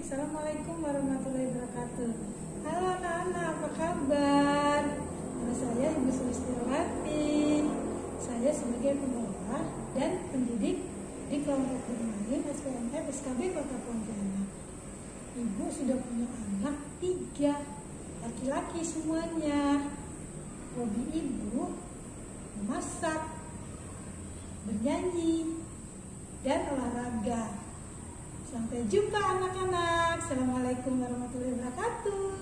Assalamualaikum warahmatullahi wabarakatuh. Halo anak-anak, apa kabar? Nama saya Ibu Sulistiawati. Saya sebagai pengelola dan pendidik di kelompok bermain SPNF SKB Kota Pontianak. Ibu sudah punya anak 3, laki-laki semuanya. Hobi ibu memasak, bernyanyi, dan olahraga. Sampai jumpa anak-anak. Assalamualaikum warahmatullahi wabarakatuh.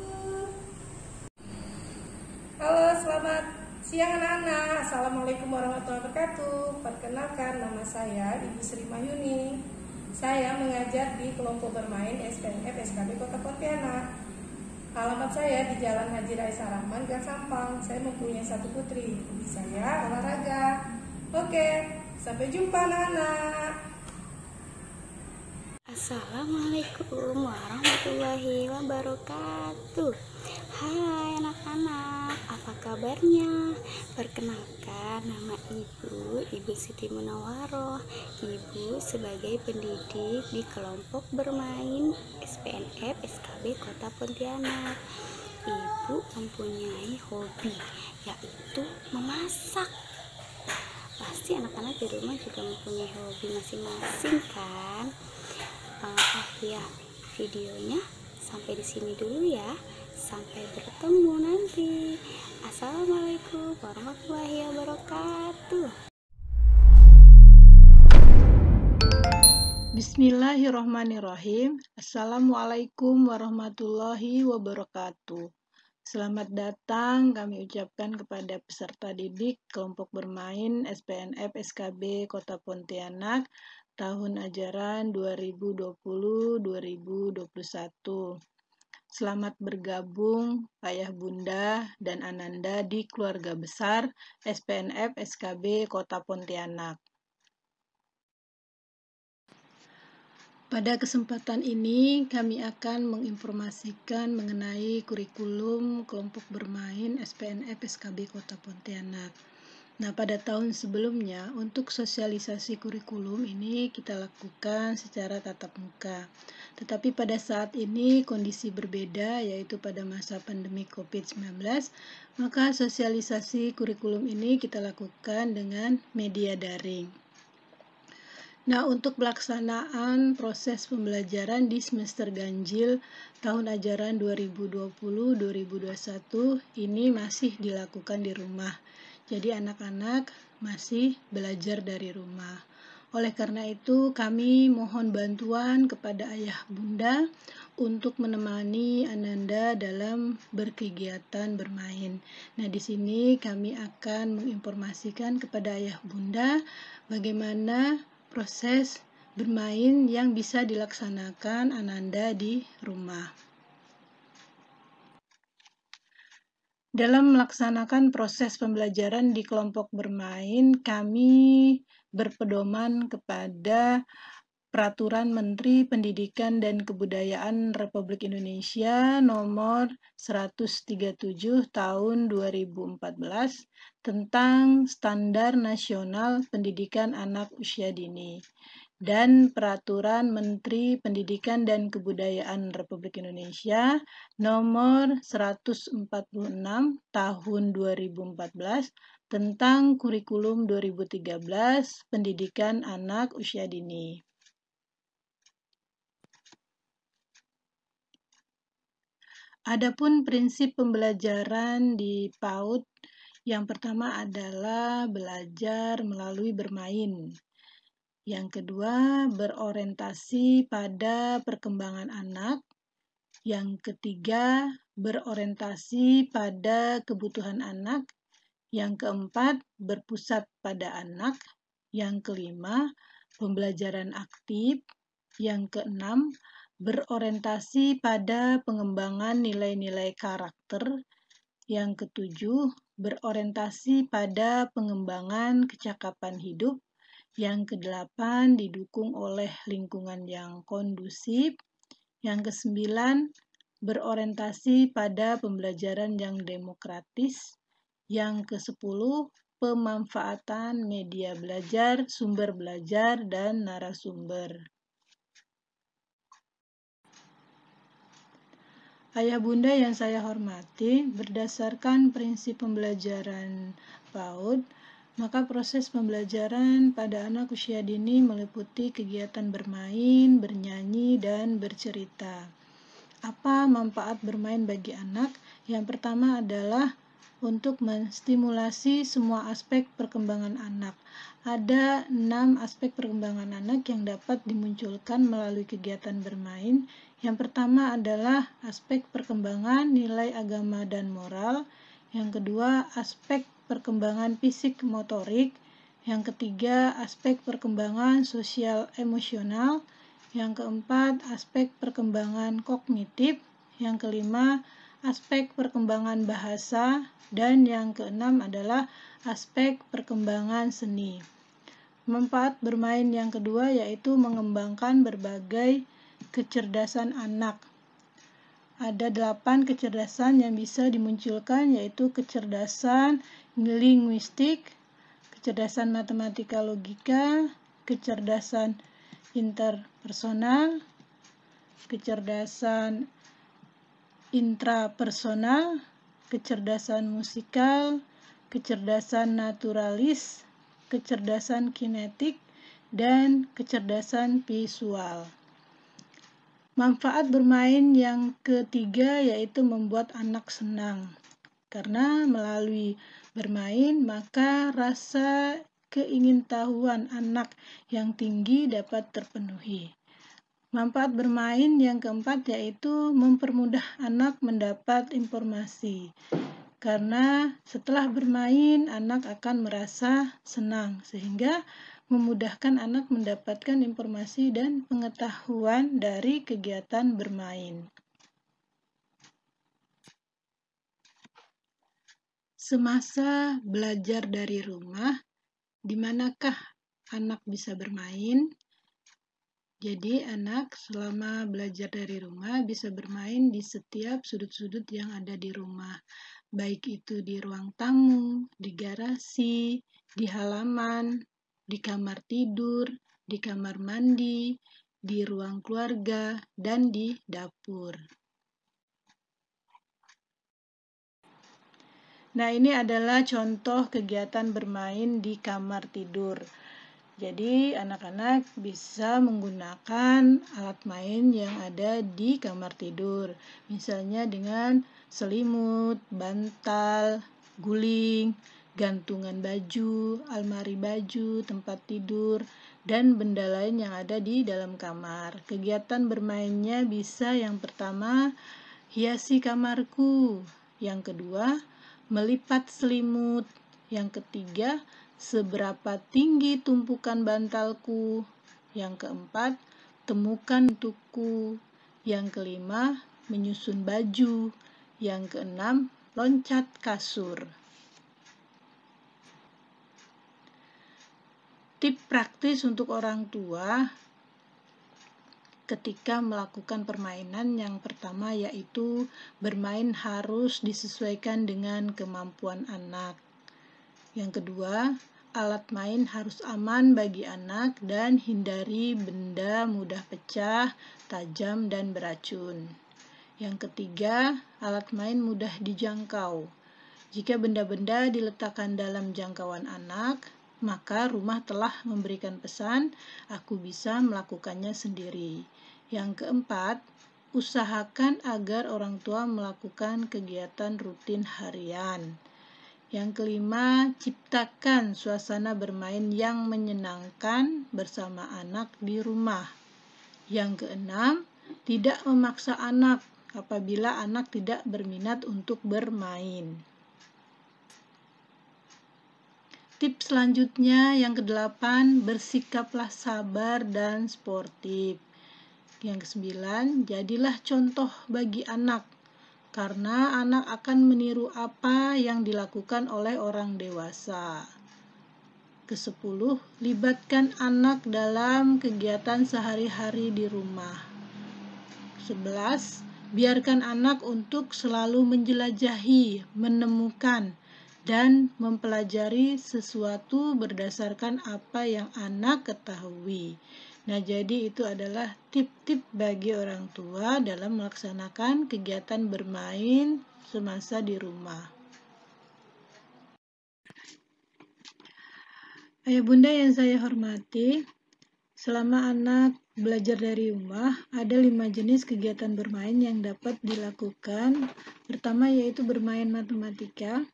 Halo, selamat siang anak-anak. Assalamualaikum warahmatullahi wabarakatuh. Perkenalkan, nama saya Ibu Sri Mahyuni. Saya mengajar di kelompok bermain SPNF SKB Kota Pontianak. Alamat saya di Jalan Haji Raisa Rahman, Gang Sampang. Saya mempunyai 1 putri. Hobi saya olahraga. Oke, sampai jumpa anak-anak. Assalamualaikum warahmatullahi wabarakatuh. Hai anak-anak, apa kabarnya? Perkenalkan, nama Ibu Siti Munawaroh. Ibu sebagai pendidik di kelompok bermain SPNF SKB Kota Pontianak. Ibu mempunyai hobi, yaitu memasak. Pasti anak-anak di rumah juga mempunyai hobi masing-masing kan? Ya, videonya sampai di sini dulu ya. Sampai bertemu nanti. Assalamualaikum warahmatullahi wabarakatuh. Bismillahirrahmanirrahim. Assalamualaikum warahmatullahi wabarakatuh. Selamat datang kami ucapkan kepada peserta didik kelompok bermain SPNF SKB Kota Pontianak tahun ajaran 2020-2021. Selamat bergabung Ayah Bunda dan Ananda di keluarga besar SPNF SKB Kota Pontianak. Pada kesempatan ini kami akan menginformasikan mengenai kurikulum kelompok bermain SPNF SKB Kota Pontianak. Nah, pada tahun sebelumnya untuk sosialisasi kurikulum ini kita lakukan secara tatap muka. Tetapi pada saat ini kondisi berbeda, yaitu pada masa pandemi COVID-19, maka sosialisasi kurikulum ini kita lakukan dengan media daring. Nah, untuk pelaksanaan proses pembelajaran di semester ganjil tahun ajaran 2020-2021 ini masih dilakukan di rumah. Jadi anak-anak masih belajar dari rumah. Oleh karena itu, kami mohon bantuan kepada ayah bunda untuk menemani Ananda dalam berkegiatan bermain. Nah, di sini kami akan menginformasikan kepada ayah bunda bagaimana proses bermain yang bisa dilaksanakan Ananda di rumah. Dalam melaksanakan proses pembelajaran di kelompok bermain, kami berpedoman kepada Peraturan Menteri Pendidikan dan Kebudayaan Republik Indonesia Nomor 137 Tahun 2014 tentang Standar Nasional Pendidikan Anak Usia Dini dan Peraturan Menteri Pendidikan dan Kebudayaan Republik Indonesia Nomor 146 Tahun 2014 tentang Kurikulum 2013 Pendidikan Anak Usia Dini. Adapun prinsip pembelajaran di PAUD yang pertama adalah belajar melalui bermain. Yang kedua, berorientasi pada perkembangan anak. Yang ketiga, berorientasi pada kebutuhan anak. Yang keempat, berpusat pada anak. Yang kelima, pembelajaran aktif. Yang keenam, berorientasi pada pengembangan nilai-nilai karakter. Yang ketujuh, berorientasi pada pengembangan kecakapan hidup. Yang kedelapan, didukung oleh lingkungan yang kondusif. Yang kesembilan, berorientasi pada pembelajaran yang demokratis. Yang kesepuluh, pemanfaatan media belajar, sumber belajar, dan narasumber. Ayah bunda yang saya hormati, berdasarkan prinsip pembelajaran PAUD, maka proses pembelajaran pada anak usia dini meliputi kegiatan bermain, bernyanyi, dan bercerita. Apa manfaat bermain bagi anak? Yang pertama adalah untuk menstimulasi semua aspek perkembangan anak. Ada 6 aspek perkembangan anak yang dapat dimunculkan melalui kegiatan bermain. Yang pertama adalah aspek perkembangan nilai agama dan moral. Yang kedua, aspek perkembangan fisik motorik. Yang ketiga, aspek perkembangan sosial emosional. Yang keempat, aspek perkembangan kognitif. Yang kelima, aspek perkembangan bahasa. Dan yang keenam adalah aspek perkembangan seni. Manfaat bermain yang kedua yaitu mengembangkan berbagai kecerdasan anak. Ada 8 kecerdasan yang bisa dimunculkan, yaitu kecerdasan linguistik, kecerdasan matematika logika, kecerdasan interpersonal, kecerdasan intrapersonal, kecerdasan musikal, kecerdasan naturalis, kecerdasan kinetik, dan kecerdasan visual. Manfaat bermain yang ketiga yaitu membuat anak senang. Karena melalui bermain, maka rasa keingintahuan anak yang tinggi dapat terpenuhi. Manfaat bermain yang keempat yaitu mempermudah anak mendapat informasi. Karena setelah bermain, anak akan merasa senang, sehingga memudahkan anak mendapatkan informasi dan pengetahuan dari kegiatan bermain. Semasa belajar dari rumah, di manakah anak bisa bermain? Jadi anak selama belajar dari rumah bisa bermain di setiap sudut-sudut yang ada di rumah, baik itu di ruang tamu, di garasi, di halaman, di kamar tidur, di kamar mandi, di ruang keluarga, dan di dapur. Nah, ini adalah contoh kegiatan bermain di kamar tidur. Jadi, anak-anak bisa menggunakan alat main yang ada di kamar tidur. Misalnya dengan selimut, bantal, guling, gantungan baju, almari baju, tempat tidur, dan benda lain yang ada di dalam kamar. Kegiatan bermainnya bisa yang pertama, hiasi kamarku. Yang kedua, melipat selimut. Yang ketiga, seberapa tinggi tumpukan bantalku. Yang keempat, temukan bentukku. Yang kelima, menyusun baju. Yang keenam, loncat kasur. Tip praktis untuk orang tua ketika melakukan permainan yang pertama yaitu bermain harus disesuaikan dengan kemampuan anak. Yang kedua, alat main harus aman bagi anak dan hindari benda mudah pecah, tajam, dan beracun. Yang ketiga, alat main mudah dijangkau. Jika benda-benda diletakkan dalam jangkauan anak, maka rumah telah memberikan pesan, aku bisa melakukannya sendiri. Yang keempat, usahakan agar orang tua melakukan kegiatan rutin harian. Yang kelima, ciptakan suasana bermain yang menyenangkan bersama anak di rumah. Yang keenam, tidak memaksa anak apabila anak tidak berminat untuk bermain. Tips selanjutnya yang kedelapan, bersikaplah sabar dan sportif. Yang kesembilan, jadilah contoh bagi anak, karena anak akan meniru apa yang dilakukan oleh orang dewasa. Kesepuluh, libatkan anak dalam kegiatan sehari-hari di rumah. 11, biarkan anak untuk selalu menjelajahi, menemukan, dan mempelajari sesuatu berdasarkan apa yang anak ketahui. Nah, jadi itu adalah tip-tip bagi orang tua dalam melaksanakan kegiatan bermain semasa di rumah. Ayah bunda yang saya hormati, selama anak belajar dari rumah, ada 5 jenis kegiatan bermain yang dapat dilakukan. Pertama yaitu bermain matematika.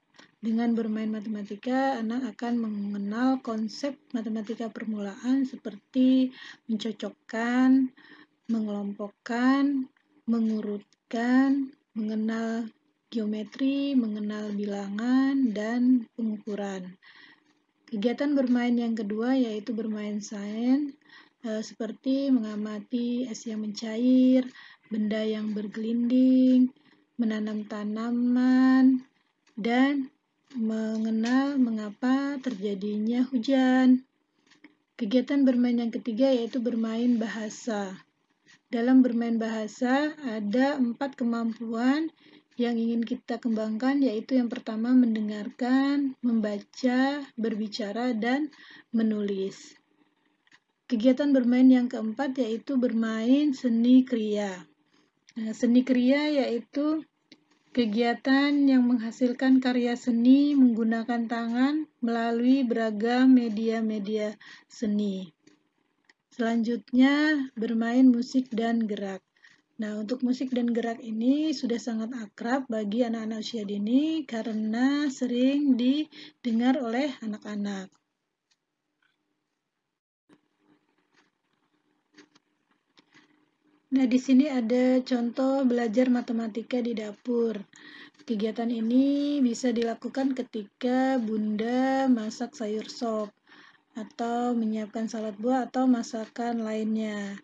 Dengan bermain matematika, anak akan mengenal konsep matematika permulaan seperti mencocokkan, mengelompokkan, mengurutkan, mengenal geometri, mengenal bilangan, dan pengukuran. Kegiatan bermain yang kedua yaitu bermain sains, seperti mengamati es yang mencair, benda yang bergelinding, menanam tanaman, dan mengenal mengapa terjadinya hujan. Kegiatan bermain yang ketiga yaitu bermain bahasa. Dalam bermain bahasa ada 4 kemampuan yang ingin kita kembangkan, yaitu yang pertama mendengarkan, membaca, berbicara, dan menulis. Kegiatan bermain yang keempat yaitu bermain seni kriya. Seni kriya yaitu kegiatan yang menghasilkan karya seni menggunakan tangan melalui beragam media-media seni. Selanjutnya, bermain musik dan gerak. Nah, untuk musik dan gerak ini sudah sangat akrab bagi anak-anak usia dini karena sering didengar oleh anak-anak. Nah, di sini ada contoh belajar matematika di dapur. Kegiatan ini bisa dilakukan ketika Bunda masak sayur sop atau menyiapkan salad buah atau masakan lainnya.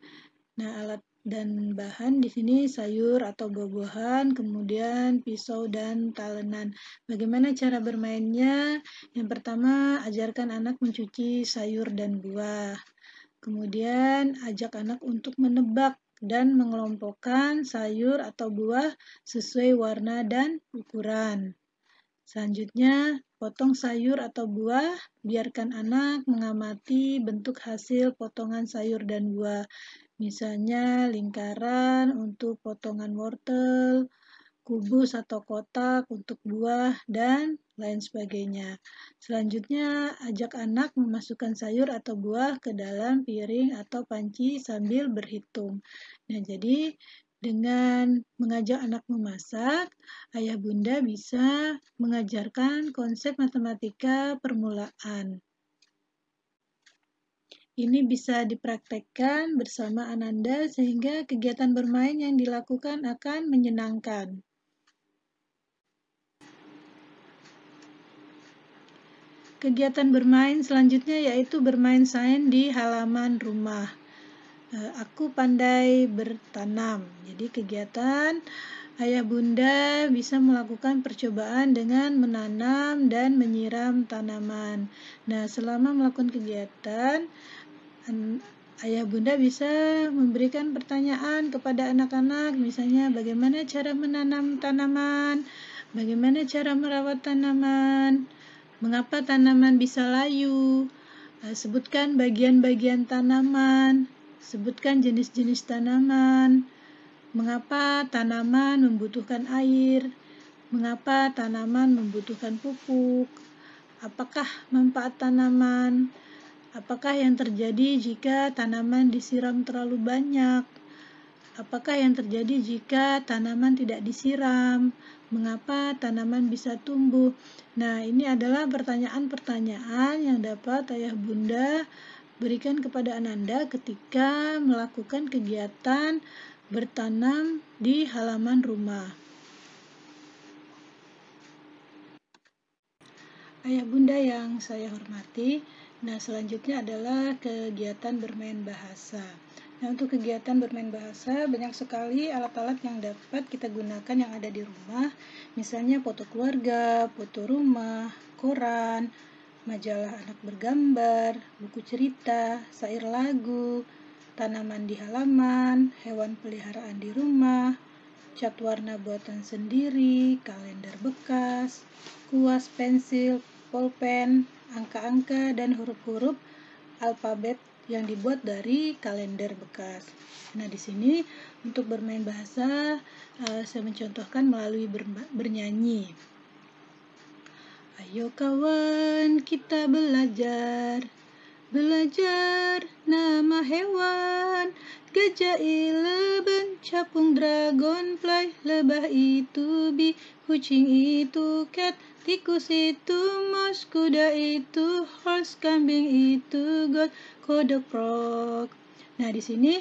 Nah, alat dan bahan di sini sayur atau buah-buahan, kemudian pisau dan talenan. Bagaimana cara bermainnya? Yang pertama, ajarkan anak mencuci sayur dan buah. Kemudian, ajak anak untuk menebak dan mengelompokkan sayur atau buah sesuai warna dan ukuran. Selanjutnya, potong sayur atau buah, biarkan anak mengamati bentuk hasil potongan sayur dan buah. Misalnya lingkaran untuk potongan wortel, kubus atau kotak untuk buah, dan lain sebagainya. Selanjutnya, ajak anak memasukkan sayur atau buah ke dalam piring atau panci sambil berhitung. Nah, jadi dengan mengajak anak memasak, ayah bunda bisa mengajarkan konsep matematika permulaan. Ini bisa dipraktekkan bersama Ananda sehingga kegiatan bermain yang dilakukan akan menyenangkan. Kegiatan bermain selanjutnya yaitu bermain sains di halaman rumah. Aku pandai bertanam. Jadi kegiatan ayah bunda bisa melakukan percobaan dengan menanam dan menyiram tanaman. Nah, selama melakukan kegiatan, ayah bunda bisa memberikan pertanyaan kepada anak-anak, misalnya bagaimana cara menanam tanaman, bagaimana cara merawat tanaman, mengapa tanaman bisa layu, sebutkan bagian-bagian tanaman, sebutkan jenis-jenis tanaman, mengapa tanaman membutuhkan air, mengapa tanaman membutuhkan pupuk, apakah manfaat tanaman, apakah yang terjadi jika tanaman disiram terlalu banyak, apakah yang terjadi jika tanaman tidak disiram, mengapa tanaman bisa tumbuh. Nah, ini adalah pertanyaan-pertanyaan yang dapat ayah bunda berikan kepada Ananda ketika melakukan kegiatan bertanam di halaman rumah. Ayah bunda yang saya hormati, nah selanjutnya adalah kegiatan bermain bahasa. Nah, untuk kegiatan bermain bahasa, banyak sekali alat-alat yang dapat kita gunakan yang ada di rumah, misalnya foto keluarga, foto rumah, koran, majalah anak bergambar, buku cerita, syair lagu, tanaman di halaman, hewan peliharaan di rumah, cat warna buatan sendiri, kalender bekas, kuas, pensil, pulpen, angka-angka, dan huruf-huruf alfabet yang dibuat dari kalender bekas. Nah, di sini untuk bermain bahasa saya mencontohkan melalui bernyanyi. Ayo kawan, kita belajar nama hewan. Gajah, elephant, capung, dragonfly, lebah itu bee, kucing itu cat, tikus itu mouse, kuda itu horse, kambing itu goat, kodok frog. Nah, di sini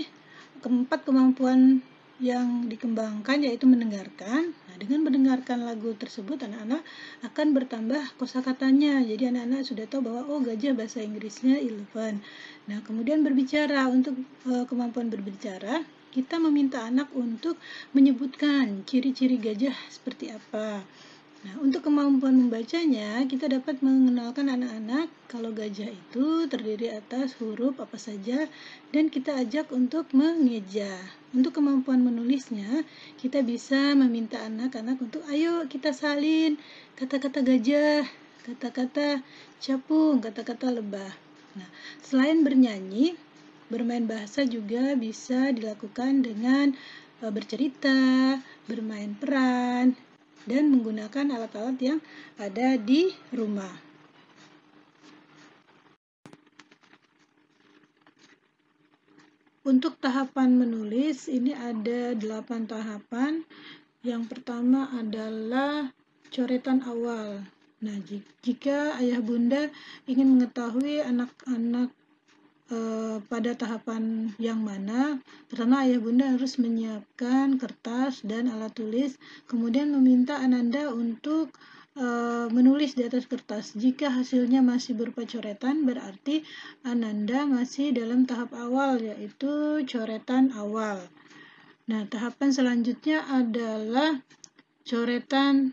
keempat kemampuan yang dikembangkan yaitu mendengarkan. Nah, dengan mendengarkan lagu tersebut anak-anak akan bertambah kosakatanya. Jadi anak-anak sudah tahu bahwa gajah bahasa Inggrisnya elephant. Nah, kemudian berbicara. Untuk kemampuan berbicara, kita meminta anak untuk menyebutkan ciri-ciri gajah seperti apa. Nah, untuk kemampuan membacanya, kita dapat mengenalkan anak-anak kalau gajah itu terdiri atas huruf apa saja dan kita ajak untuk mengeja. Untuk kemampuan menulisnya, kita bisa meminta anak-anak untuk ayo kita salin kata-kata gajah, kata-kata capung, kata-kata lebah. Nah, selain bernyanyi, bermain bahasa juga bisa dilakukan dengan bercerita, bermain peran, dan menggunakan alat-alat yang ada di rumah. Untuk tahapan menulis, ini ada 8 tahapan. Yang pertama adalah coretan awal. Nah, jika ayah bunda ingin mengetahui anak-anak pada tahapan yang mana, pertama ayah bunda harus menyiapkan kertas dan alat tulis, kemudian meminta Ananda untuk menulis di atas kertas. Jika hasilnya masih berupa coretan, berarti Ananda masih dalam tahap awal, yaitu coretan awal. Nah, tahapan selanjutnya adalah coretan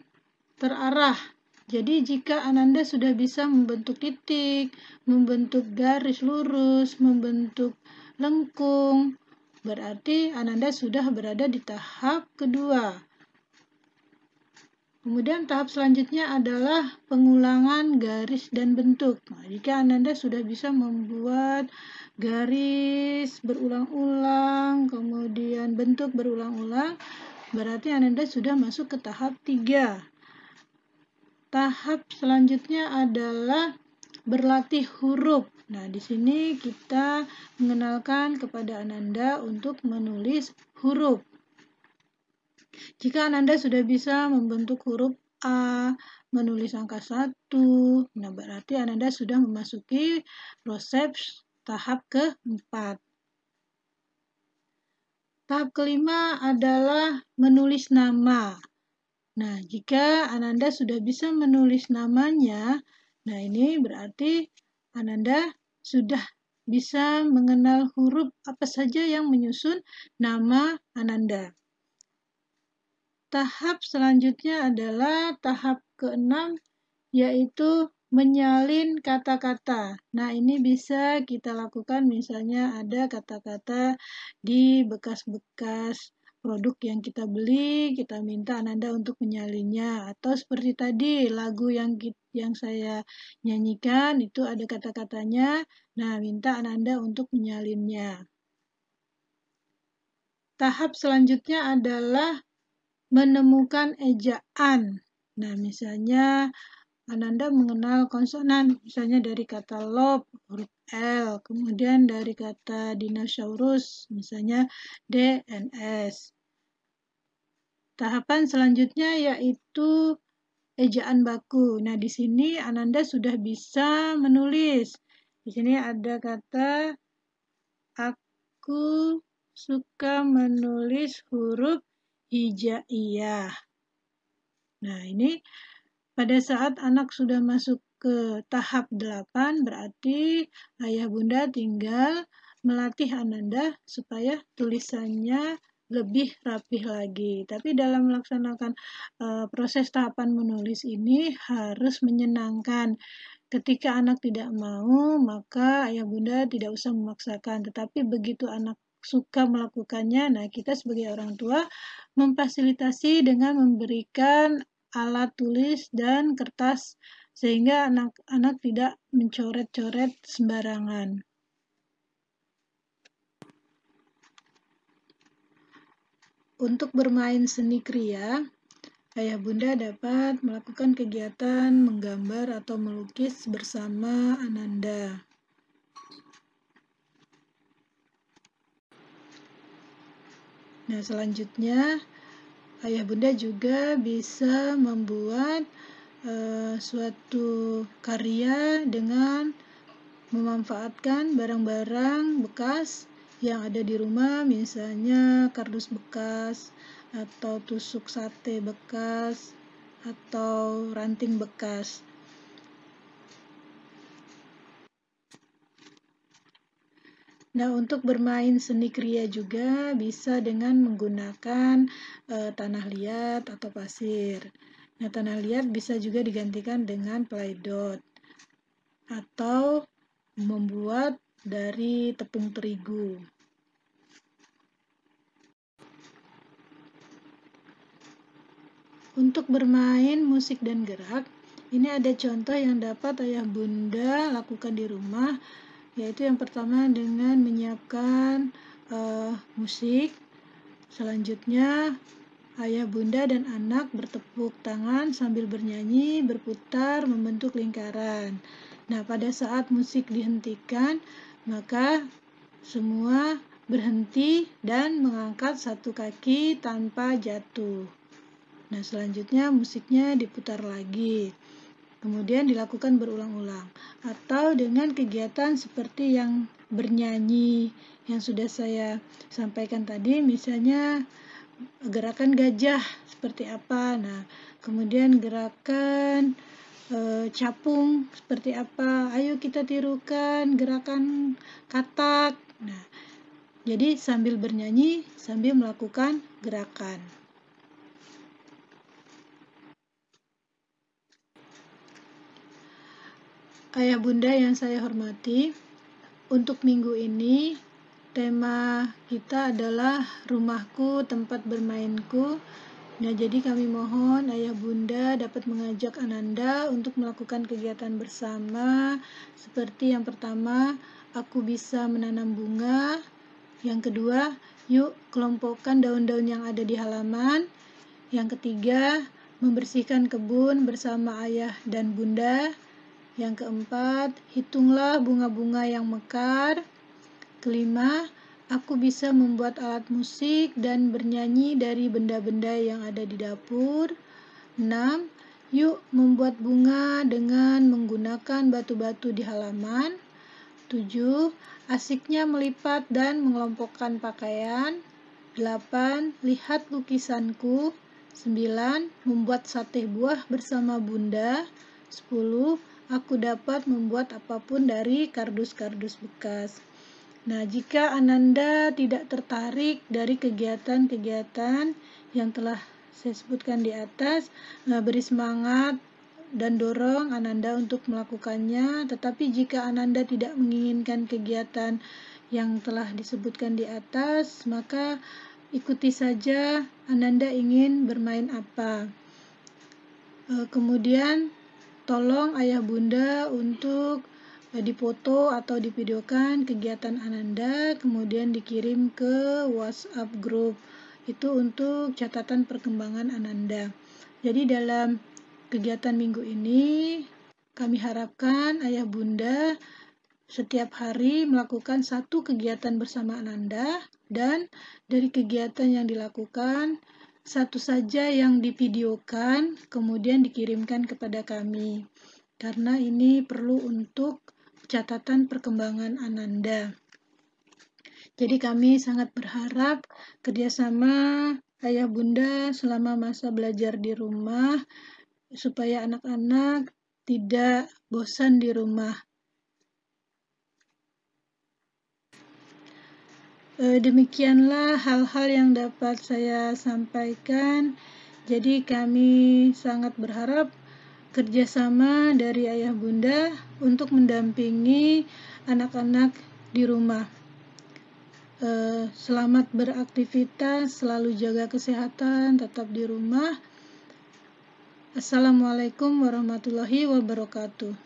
terarah. Jadi jika Ananda sudah bisa membentuk titik, membentuk garis lurus, membentuk lengkung, berarti Ananda sudah berada di tahap kedua. Kemudian tahap selanjutnya adalah pengulangan garis dan bentuk. Nah, jika Ananda sudah bisa membuat garis berulang-ulang, kemudian bentuk berulang-ulang, berarti Ananda sudah masuk ke tahap 3. Tahap selanjutnya adalah berlatih huruf. Nah, di sini kita mengenalkan kepada Ananda untuk menulis huruf. Jika Ananda sudah bisa membentuk huruf A, menulis angka 1, nah berarti Ananda sudah memasuki proses tahap keempat. Tahap kelima adalah menulis nama. Nah, jika Ananda sudah bisa menulis namanya, nah ini berarti Ananda sudah bisa mengenal huruf apa saja yang menyusun nama Ananda. Tahap selanjutnya adalah tahap ke-6, yaitu menyalin kata-kata. Nah, ini bisa kita lakukan misalnya ada kata-kata di bekas-bekas produk yang kita beli, kita minta Ananda untuk menyalinnya. Atau seperti tadi lagu yang saya nyanyikan itu ada kata-katanya, nah minta Ananda untuk menyalinnya. Tahap selanjutnya adalah menemukan ejaan. Nah, misalnya Ananda mengenal konsonan, misalnya dari kata lob, huruf L, kemudian dari kata dinosaurus, misalnya D dan S. Tahapan selanjutnya yaitu ejaan baku. Nah, di sini Ananda sudah bisa menulis. Di sini ada kata aku suka menulis huruf hijaiyah. Nah, ini pada saat anak sudah masuk ke tahap 8, berarti ayah bunda tinggal melatih Ananda supaya tulisannya lebih rapih lagi. Tapi dalam melaksanakan proses tahapan menulis ini harus menyenangkan. Ketika anak tidak mau, maka ayah bunda tidak usah memaksakan. Tetapi begitu anak suka melakukannya. Nah, kita sebagai orang tua memfasilitasi dengan memberikan alat tulis dan kertas sehingga anak-anak tidak mencoret-coret sembarangan. Untuk bermain seni kriya, ayah bunda dapat melakukan kegiatan menggambar atau melukis bersama Ananda. Nah, selanjutnya ayah bunda juga bisa membuat suatu karya dengan memanfaatkan barang-barang bekas yang ada di rumah, misalnya kardus bekas atau tusuk sate bekas atau ranting bekas. Nah, untuk bermain seni kriya juga bisa dengan menggunakan tanah liat atau pasir. Nah, tanah liat bisa juga digantikan dengan playdot atau membuat dari tepung terigu. Untuk bermain musik dan gerak, ini ada contoh yang dapat ayah bunda lakukan di rumah, yaitu yang pertama dengan menyiapkan musik. Selanjutnya ayah bunda dan anak bertepuk tangan sambil bernyanyi, berputar membentuk lingkaran. Nah, pada saat musik dihentikan, maka semua berhenti dan mengangkat satu kaki tanpa jatuh. Nah, selanjutnya musiknya diputar lagi. Kemudian dilakukan berulang-ulang. Atau dengan kegiatan seperti yang bernyanyi yang sudah saya sampaikan tadi, misalnya gerakan gajah seperti apa. Nah, kemudian gerakan capung seperti apa. Ayo kita tirukan gerakan katak. Nah, jadi sambil bernyanyi, sambil melakukan gerakan. Ayah bunda yang saya hormati, untuk minggu ini tema kita adalah rumahku tempat bermainku. Nah, jadi kami mohon ayah bunda dapat mengajak Ananda untuk melakukan kegiatan bersama, seperti yang pertama, aku bisa menanam bunga. Yang kedua, yuk kelompokkan daun-daun yang ada di halaman. Yang ketiga, membersihkan kebun bersama ayah dan bunda. Yang keempat, hitunglah bunga-bunga yang mekar. Kelima, aku bisa membuat alat musik dan bernyanyi dari benda-benda yang ada di dapur. 6. Yuk membuat bunga dengan menggunakan batu-batu di halaman. 7. Asiknya melipat dan mengelompokkan pakaian. 8. Lihat lukisanku. 9. Membuat sate buah bersama bunda. 10. Aku dapat membuat apapun dari kardus-kardus bekas. Nah, jika Ananda tidak tertarik dari kegiatan-kegiatan yang telah saya sebutkan di atas, beri semangat dan dorong Ananda untuk melakukannya. Tetapi jika Ananda tidak menginginkan kegiatan yang telah disebutkan di atas, maka ikuti saja Ananda ingin bermain apa. Kemudian tolong ayah bunda untuk dipoto atau divideokan kegiatan Ananda, kemudian dikirim ke WhatsApp group. Itu untuk catatan perkembangan Ananda. Jadi dalam kegiatan minggu ini, kami harapkan ayah bunda setiap hari melakukan satu kegiatan bersama Ananda, dan dari kegiatan yang dilakukan, satu saja yang divideokan, kemudian dikirimkan kepada kami. Karena ini perlu untuk catatan perkembangan Ananda. Jadi kami sangat berharap kerjasama ayah bunda selama masa belajar di rumah, supaya anak-anak tidak bosan di rumah. Demikianlah hal-hal yang dapat saya sampaikan. Jadi kami sangat berharap kerjasama dari ayah bunda untuk mendampingi anak-anak di rumah. Selamat beraktivitas, selalu jaga kesehatan, tetap di rumah. Assalamualaikum warahmatullahi wabarakatuh.